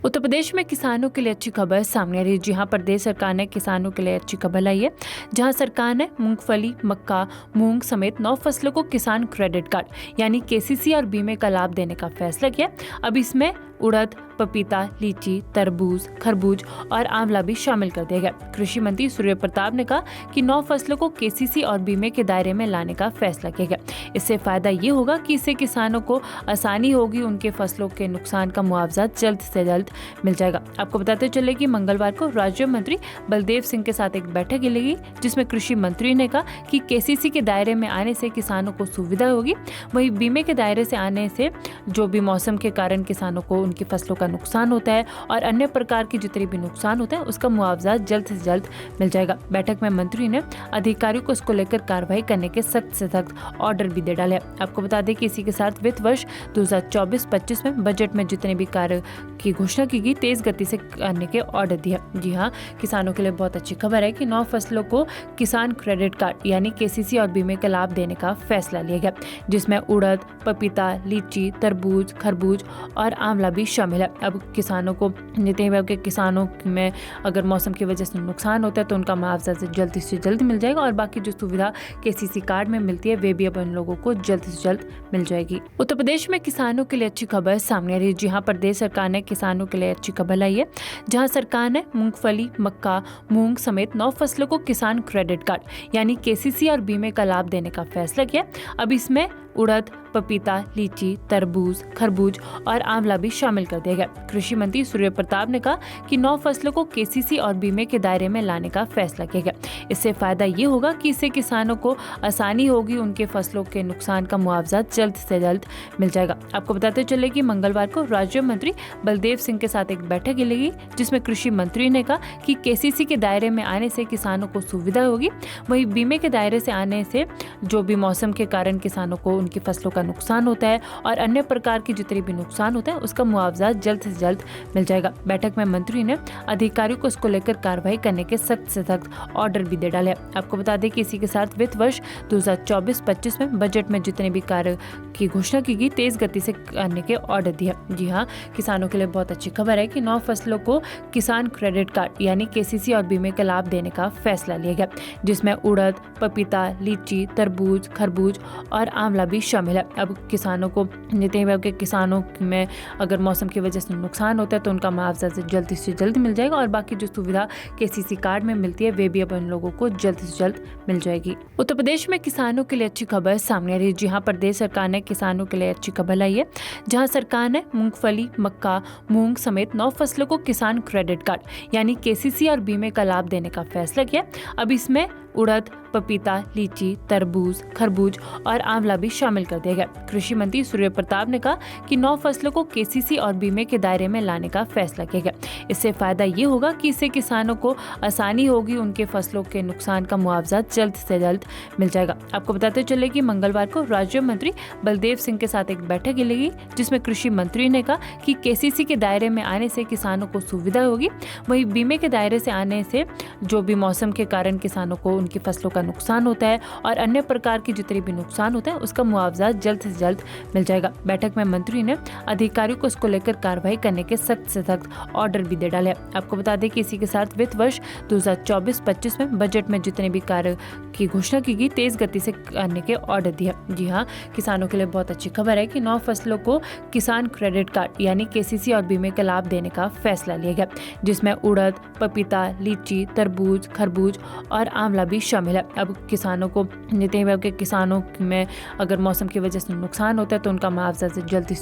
उत्तर प्रदेश में किसानों के लिए अच्छी खबर सामने आ रही है। जी हां, प्रदेश सरकार ने किसानों के लिए अच्छी खबर लाई है, जहां सरकार ने मूंगफली, मक्का, मूंग समेत 9 फसलों को किसान क्रेडिट कार्ड यानी केसीसी और बीमे का लाभ देने का फैसला किया। अब इसमें उड़द, पपीता, लीची, तरबूज, खरबूज और आंवला भी शामिल कर दिया गया। कृषि मंत्री सूर्य प्रताप ने कहा कि 9 फसलों को केसीसी और बीमे के दायरे में लाने का फैसला किया गया। इससे फायदा ये होगा कि इससे किसानों को आसानी होगी, उनके फसलों के नुकसान का मुआवजा जल्द से जल्द मिल जाएगा। आपको बताते चले कि मंगलवार को राज्य मंत्री बलदेव सिंह के साथ एक बैठक लगी, जिसमें कृषि मंत्री ने कहा कि केसीसी के दायरे में आने से किसानों को सुविधा होगी, वहीं बीमे के दायरे से आने से जो भी मौसम के कारण किसानों को उनकी फसलों का नुकसान होता है और अन्य प्रकार के जितने भी नुकसान होते हैं उसका मुआवजा जल्द से जल्द मिल जाएगा। बैठक में मंत्री ने अधिकारियों को इसको लेकर कार्रवाई करने के सख्त से सख्त ऑर्डर भी दे डाले। आपको बता दें कि इसी के साथ वित्त वर्ष 2024-25 में बजट में जितने भी कार्य की घोषणा की गई, तेज गति से करने के ऑर्डर दिया। जी हाँ, किसानों के लिए बहुत अच्छी खबर है कि 9 फसलों को किसान क्रेडिट कार्ड यानी केसीसी और बीमे का लाभ देने का फैसला लिया गया, जिसमें उड़द, पपीता, लीची, तरबूज, खरबूज और आंवला भी शामिल है। अब किसानों को जितने भी किसानों में अगर मौसम की वजह से नुकसान होता है तो उनका मुआवजा से जल्द मिल जाएगा और बाकी जो सुविधा केसीसी कार्ड में मिलती है वे भी अब उन लोगों को जल्द से जल्द मिल जाएगी। उत्तर प्रदेश में किसानों के लिए अच्छी खबर सामने आ रही है। जी हाँ, प्रदेश सरकार ने किसानों के लिए अच्छी खबर लाई है, जहाँ सरकार ने मूंगफली, मक्का, मूंग समेत 9 फसलों को किसान क्रेडिट कार्ड यानी केसीसी और बीमे का लाभ देने का फैसला किया। अब इसमें उड़द, पपीता, लीची, तरबूज, खरबूज और आंवला भी शामिल कर दिया गया। कृषि मंत्री सूर्य प्रताप ने कहा कि 9 फसलों को केसीसी और बीमे के दायरे में लाने का फैसला किया गया। इससे फायदा ये होगा कि इससे किसानों को आसानी होगी, उनके फसलों के नुकसान का मुआवजा जल्द से जल्द मिल जाएगा। आपको बताते चले कि मंगलवार को राज्य मंत्री बलदेव सिंह के साथ एक बैठक लगी, जिसमें कृषि मंत्री ने कहा कि केसीसी के दायरे में आने से किसानों को सुविधा होगी, वहीं बीमे के दायरे से आने से जो भी मौसम के कारण किसानों को उनकी फसलों का नुकसान होता है और अन्य प्रकार के जितने भी नुकसान होते हैं उसका मुआवजा जल्द से जल्द मिल जाएगा। बैठक में मंत्री ने अधिकारियों को इसको लेकर कार्रवाई करने के सख्त से सख्त ऑर्डर भी दे डाले। आपको बता दें कि इसी के साथ वित्त वर्ष 2024-25 में बजट में जितने भी कार्य की घोषणा की गई, तेज गति से करने के ऑर्डर दिया। जी हाँ, किसानों के लिए बहुत अच्छी खबर है कि 9 फसलों को किसान क्रेडिट कार्ड यानी केसीसी और बीमे का लाभ देने का फैसला लिया गया, जिसमें उड़द, पपीता, लीची, तरबूज, खरबूज और आंवला भी शामिल है। अब किसानों को जितने भी किसानों में अगर मौसम की वजह से नुकसान होता है तो उनका मुआवजा से जल्द मिल जाएगा और बाकी जो सुविधा केसीसी कार्ड में मिलती है वे भी अब उन लोगों को जल्द से जल्द मिल जाएगी। उत्तर प्रदेश में किसानों के लिए अच्छी खबर सामने आ रही है। जी हाँ, प्रदेश सरकार ने किसानों के लिए अच्छी खबर लाई है, जहाँ सरकार ने मूंगफली, मक्का, मूंग समेत 9 फसलों को किसान क्रेडिट कार्ड यानी केसीसी और बीमे का लाभ देने का फैसला किया। अब इसमें उड़द, पपीता, लीची, तरबूज, खरबूज और आंवला भी शामिल कर दिया गया। कृषि मंत्री सूर्य प्रताप ने कहा कि 9 फसलों को केसीसी और बीमे के दायरे में लाने का फैसला किया गया। इससे फायदा ये होगा कि इससे किसानों को आसानी होगी, उनके फसलों के नुकसान का मुआवजा जल्द से जल्द मिल जाएगा। आपको बताते चले कि मंगलवार को राज्य मंत्री बलदेव सिंह के साथ एक बैठक लगी, जिसमें कृषि मंत्री ने कहा कि केसीसी के दायरे में आने से किसानों को सुविधा होगी, वहीं बीमे के दायरे से आने से जो भी मौसम के कारण किसानों को उनकी फसलों का नुकसान होता है और अन्य प्रकार के जितने भी नुकसान होते हैं उसका मुआवजा जल्द से जल्द मिल जाएगा। बैठक में मंत्री ने अधिकारियों को इसको लेकर कार्रवाई करने के सख्त से सख्त ऑर्डर भी दे डाले। आपको बता दें कि इसी के साथ वित्त वर्ष 2024-25 में बजट में जितने भी कार्य की घोषणा की गई, तेज गति से करने के ऑर्डर दिया। जी हाँ, किसानों के लिए बहुत अच्छी खबर है कि 9 फसलों को किसान क्रेडिट कार्ड यानी केसीसी और बीमे का लाभ देने का फैसला लिया गया, जिसमें उड़द, पपीता, लीची, तरबूज, खरबूज और आंवला भी शामिल है। अब किसानों को जितने भी किसानों में अगर मौसम की वजह से नुकसान होता है तो उनका मुआवजा से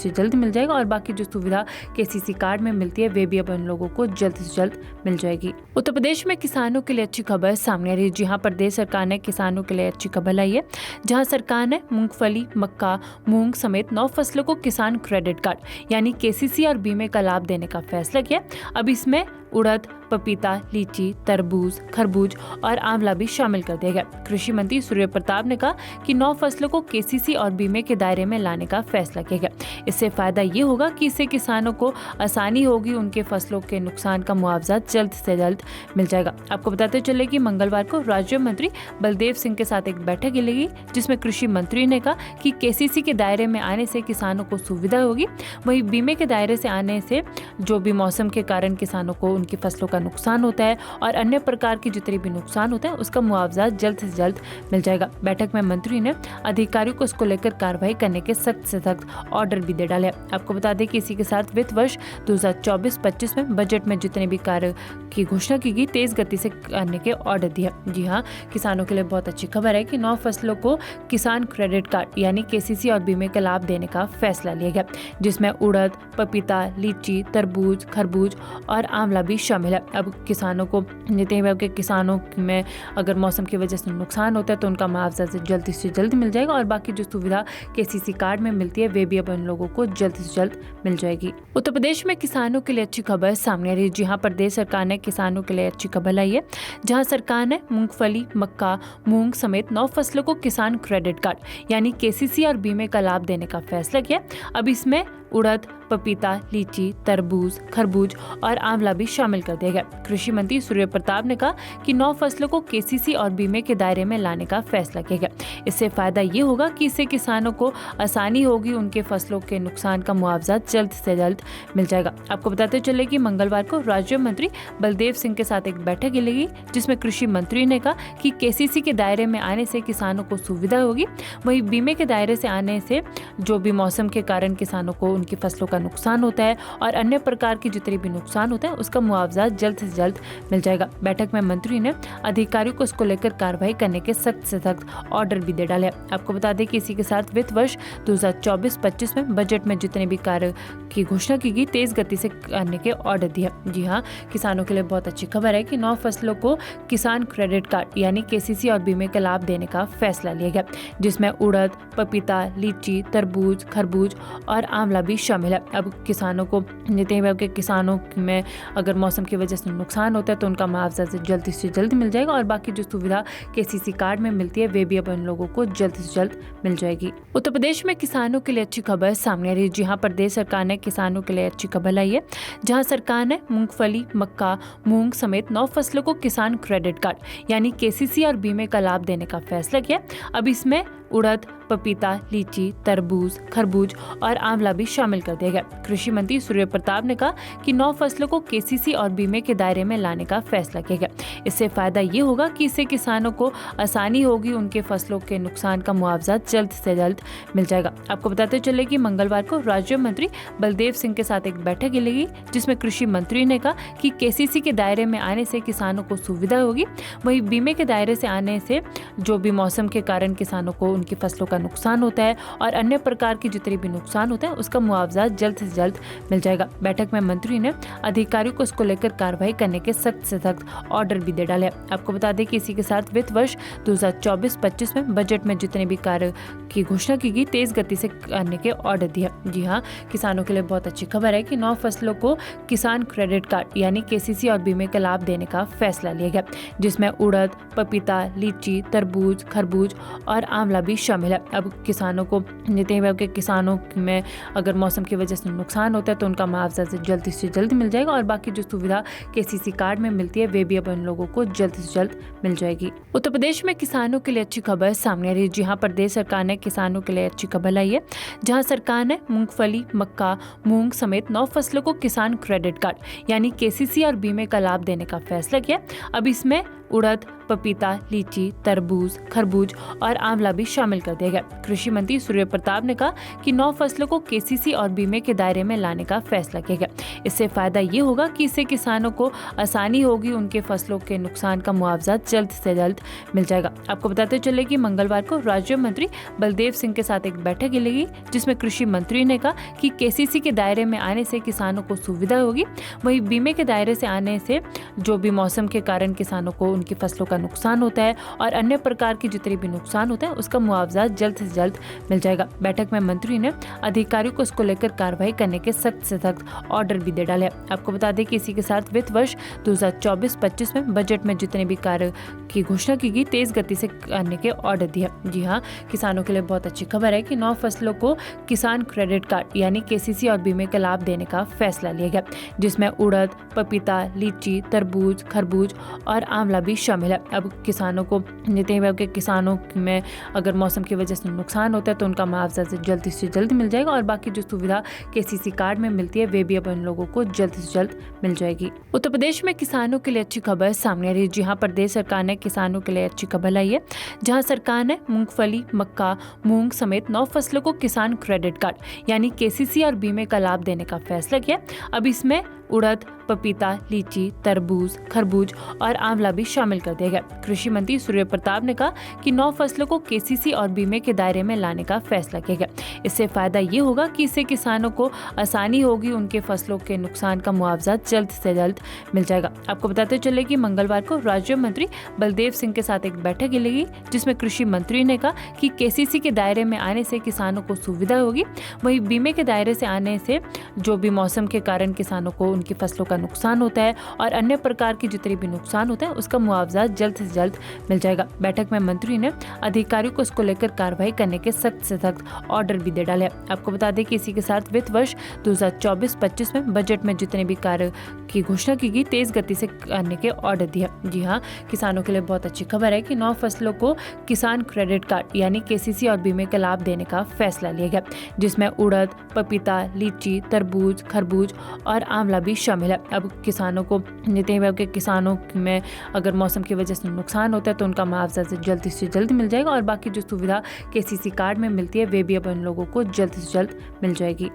जल्द मिल जाएगा और बाकी जो सुविधा केसीसी कार्ड में मिलती है वे भी अब उन लोगों को जल्द से जल्द मिल जाएगी। उत्तर प्रदेश में किसानों के लिए अच्छी खबर सामने आ रही है। जी हाँ, प्रदेश सरकार ने किसानों के लिए अच्छी खबर लाई है, जहाँ सरकार ने मूंगफली, मक्का, मूंग समेत 9 फसलों को किसान क्रेडिट कार्ड यानी केसीसी और बीमे का लाभ देने का फैसला किया। अब इसमें उड़द, पपीता, लीची, तरबूज, खरबूज और आंवला भी शामिल कर दिया गया। कृषि मंत्री सूर्य प्रताप ने कहा कि 9 फसलों को केसीसी और बीमे के दायरे में लाने का फैसला किया गया। इससे फायदा ये होगा कि इससे किसानों को आसानी होगी, उनके फसलों के नुकसान का मुआवजा जल्द से जल्द मिल जाएगा। आपको बताते चले कि मंगलवार को राज्य मंत्री बलदेव सिंह के साथ एक बैठक की गई, जिसमें कृषि मंत्री ने कहा कि केसीसी के दायरे में आने से किसानों को सुविधा होगी, वहीं बीमे के दायरे से आने से जो भी मौसम के कारण किसानों को उनकी फसलों का नुकसान होता है और अन्य प्रकार के जितने भी नुकसान होते हैं उसका मुआवजा जल्द से जल्द मिल जाएगा। बैठक में मंत्री ने अधिकारियों को इसको लेकर कार्रवाई करने के सख्त से सख्त ऑर्डर भी दे डाले। आपको बता दें कि इसी के साथ वित्त वर्ष 2024-25 में बजट में जितने भी कार्य की घोषणा की गई तेज गति से करने के ऑर्डर दिया। जी हाँ, किसानों के लिए बहुत अच्छी खबर है कि 9 फसलों को किसान क्रेडिट कार्ड यानी केसीसी और बीमे का लाभ देने का फैसला लिया गया, जिसमें उड़द, पपीता, लीची, तरबूज, खरबूज और आंवला भी शामिल है। अब किसानों को जितने भी किसानों में अगर मौसम की वजह से नुकसान होता है तो उनका मुआवजा जल्द से जल्द मिल जाएगा और बाकी जो सुविधा केसीसी कार्ड में मिलती है वे भी अब उन लोगों को जल्द से जल्द मिल जाएगी। उत्तर प्रदेश में किसानों के लिए अच्छी खबर सामने आ रही है। जी हाँ, प्रदेश सरकार ने किसानों के लिए अच्छी खबर लाई है, जहाँ सरकार ने मूंगफली, मक्का, मूंग समेत 9 फसलों को किसान क्रेडिट कार्ड यानी केसीसी और बीमे का लाभ देने का फैसला किया। अब इसमें उड़द, पपीता, लीची, तरबूज, खरबूज और आंवला भी शामिल कर दिया गया। कृषि मंत्री सूर्य प्रताप ने कहा कि 9 फसलों को केसीसी और बीमे के दायरे में लाने का फैसला किया गया। इससे फायदा ये होगा कि इससे किसानों को आसानी होगी, उनके फसलों के नुकसान का मुआवजा जल्द से जल्द मिल जाएगा। आपको बताते चले कि मंगलवार को राज्य मंत्री बलदेव सिंह के साथ एक बैठक की गई, जिसमें कृषि मंत्री ने कहा कि केसीसी के दायरे में आने से किसानों को सुविधा होगी, वहीं बीमे के दायरे से आने से जो भी मौसम के कारण किसानों को उनकी फसलों का नुकसान होता है और अन्य प्रकार के जितने भी नुकसान होते हैं उसका मुआवजा जल्द से जल्द मिल जाएगा। बैठक में मंत्री ने अधिकारियों को इसको लेकर कार्रवाई करने के सख्त से सख्त ऑर्डर भी दे डाले। आपको बता दें कि इसी के साथ वित्त वर्ष 2024-25 में बजट में जितने भी कार्य की घोषणा की गई तेज गति से करने के ऑर्डर दिया। जी हाँ, किसानों के लिए बहुत अच्छी खबर है कि 9 फसलों को किसान क्रेडिट कार्ड यानी केसीसी और बीमे का लाभ देने का फैसला लिया गया, जिसमें उड़द, पपीता, लीची, तरबूज, खरबूज और आंवला भी शामिल है। अब किसानों को जितने भी किसानों में अगर मौसम की वजह से नुकसान होता है तो उनका मुआवजा जल्द से जल्द मिल जाएगा और बाकी जो सुविधा केसीसी कार्ड में मिलती है वे भी अब उन लोगों को जल्द से जल्द मिल जाएगी। उत्तर प्रदेश में किसानों के लिए अच्छी खबर सामने आ रही है। जी हाँ, प्रदेश सरकार ने किसानों के लिए अच्छी खबर लाई है, जहाँ सरकार ने मूंगफली, मक्का, मूंग समेत 9 फसलों को किसान क्रेडिट कार्ड यानी केसीसी और बीमे का लाभ देने का फैसला किया। अब इसमें उड़द, पपीता, लीची, तरबूज, खरबूज और आंवला भी शामिल कर दिया गया। कृषि मंत्री सूर्य प्रताप ने कहा कि 9 फसलों को केसीसी और बीमे के दायरे में लाने का फैसला किया गया। इससे फायदा ये होगा कि इससे किसानों को आसानी होगी, उनके फसलों के नुकसान का मुआवजा जल्द से जल्द मिल जाएगा। आपको बताते चले कि मंगलवार को राज्य मंत्री बलदेव सिंह के साथ एक बैठक की गई, जिसमें कृषि मंत्री ने कहा कि केसीसी के दायरे में आने से किसानों को सुविधा होगी, वहीं बीमे के दायरे से आने से जो भी मौसम के कारण किसानों को उनकी फसलों का नुकसान होता है और अन्य प्रकार के जितने भी नुकसान होते हैं उसका मुआवजा जल्द से जल्द मिल जाएगा। बैठक में मंत्री ने अधिकारियों को इसको लेकर कार्रवाई करने के सख्त से सख्त ऑर्डर भी दे डाले। आपको बता दें कि इसी के साथ वित्त वर्ष 2024-25 में बजट में जितने भी कार्य की घोषणा की गई तेज गति से करने के ऑर्डर दिया। जी हाँ, किसानों के लिए बहुत अच्छी खबर है कि 9 फसलों को किसान क्रेडिट कार्ड यानी केसीसी और बीमे का लाभ देने का फैसला लिया गया, जिसमें उड़द, पपीता, लीची, तरबूज, खरबूज और आंवला भी शामिल है। अब किसानों को जितने भी किसानों में अगर मौसम की वजह से नुकसान होता है तो उनका मुआवजा जल्द से जल्द मिल जाएगा और बाकी जो सुविधा केसीसी कार्ड में मिलती है वे भी अब उन लोगों को जल्द से जल्द मिल जाएगी। उत्तर प्रदेश में किसानों के लिए अच्छी खबर सामने आ रही है। जी हाँ, प्रदेश सरकार ने किसानों के लिए अच्छी खबर लाई है, जहाँ सरकार ने मूंगफली, मक्का, मूंग समेत 9 फसलों को किसान क्रेडिट कार्ड यानी केसीसी और बीमे का लाभ देने का फैसला किया। अब इसमें उड़द, पपीता, लीची, तरबूज, खरबूज और आंवला भी शामिल कर दिया गया। कृषि मंत्री सूर्य प्रताप ने कहा कि 9 फसलों को केसीसी और बीमे के दायरे में लाने का फैसला किया गया। इससे फायदा ये होगा कि इससे किसानों को आसानी होगी, उनके फसलों के नुकसान का मुआवजा जल्द से जल्द मिल जाएगा। आपको बताते चले कि मंगलवार को राज्य मंत्री बलदेव सिंह के साथ एक बैठक की गई, जिसमें कृषि मंत्री ने कहा कि केसीसी के दायरे में आने से किसानों को सुविधा होगी, वहीं बीमे के दायरे से आने से जो भी मौसम के कारण किसानों को उनकी फसलों का नुकसान होता है और अन्य प्रकार के जितने भी नुकसान होते हैं उसका मुआवजा जल्द से जल्द मिल जाएगा। बैठक में मंत्री ने अधिकारियों को इसको लेकर कार्रवाई करने के सख्त से सख्त ऑर्डर भी दे डाले। आपको बता दें कि इसी के साथ वित्त वर्ष 2024-25 में बजट में जितने भी कार्य की घोषणा की गई तेज गति से करने के ऑर्डर दिया। जी हाँ, किसानों के लिए बहुत अच्छी खबर है कि 9 फसलों को किसान क्रेडिट कार्ड यानी केसीसी और बीमे का लाभ देने का फैसला लिया गया, जिसमें उड़द, पपीता, लीची, तरबूज, खरबूज और आंवला भी शामिल है। अब किसानों को जितने भी किसानों में अगर मौसम की वजह से नुकसान होता है तो उनका मुआवजा जल्दी से जल्द मिल जाएगा और बाकी जो सुविधा केसीसी कार्ड में मिलती है वे भी अब उन लोगों को जल्द से जल्द मिल जाएगी। उत्तर प्रदेश में किसानों के लिए अच्छी खबर सामने आ रही है। जी हाँ, प्रदेश सरकार ने किसानों के लिए अच्छी खबर लाई है, जहां सरकार ने मूंगफली, मक्का, मूंग समेत 9 फसलों को किसान क्रेडिट कार्ड यानी केसीसी और बीमे का लाभ देने का फैसला किया। अब इसमें उड़द, पपीता, लीची, तरबूज, खरबूज और आंवला भी शामिल कर दिया गया। कृषि मंत्री सूर्य प्रताप ने कहा कि 9 फसलों को केसीसी और बीमे के दायरे में लाने का फैसला किया गया। इससे फायदा ये होगा कि इससे किसानों को आसानी होगी, उनके फसलों के नुकसान का मुआवजा जल्द से जल्द मिल जाएगा। आपको बताते चले कि मंगलवार को राज्य मंत्री बलदेव सिंह के साथ एक बैठक लगी, जिसमें कृषि मंत्री ने कहा कि केसीसी के दायरे में आने से किसानों को सुविधा होगी, वहीं बीमे के दायरे से आने से जो भी मौसम के कारण किसानों को उनकी फसलों का नुकसान होता है और अन्य प्रकार के जितने भी नुकसान होते हैं उसका मुआवजा जल्द से जल्द मिल जाएगा। बैठक में मंत्री ने अधिकारियों को इसको लेकर कार्रवाई करने के सख्त से सख्त ऑर्डर भी दे डाले। आपको बता दें कि इसी के साथ वित्त वर्ष 2024-25 में बजट में जितने भी कार्य की घोषणा की गई तेज गति से करने के ऑर्डर दिया। जी हाँ, किसानों के लिए बहुत अच्छी खबर है कि 9 फसलों को किसान क्रेडिट कार्ड यानी केसीसी और बीमे का लाभ देने का फैसला लिया गया, जिसमें उड़द, पपीता, लीची, तरबूज, खरबूज और आंवला भी शामिल है। अब किसानों को जितने भी किसानों में अगर मौसम की वजह से नुकसान होता है तो उनका मुआवजा जल्दी से जल्द मिल जाएगा और बाकी जो सुविधा केसीसी कार्ड में मिलती है वे भी अब उन लोगों को जल्द से जल्द मिल जाएगी।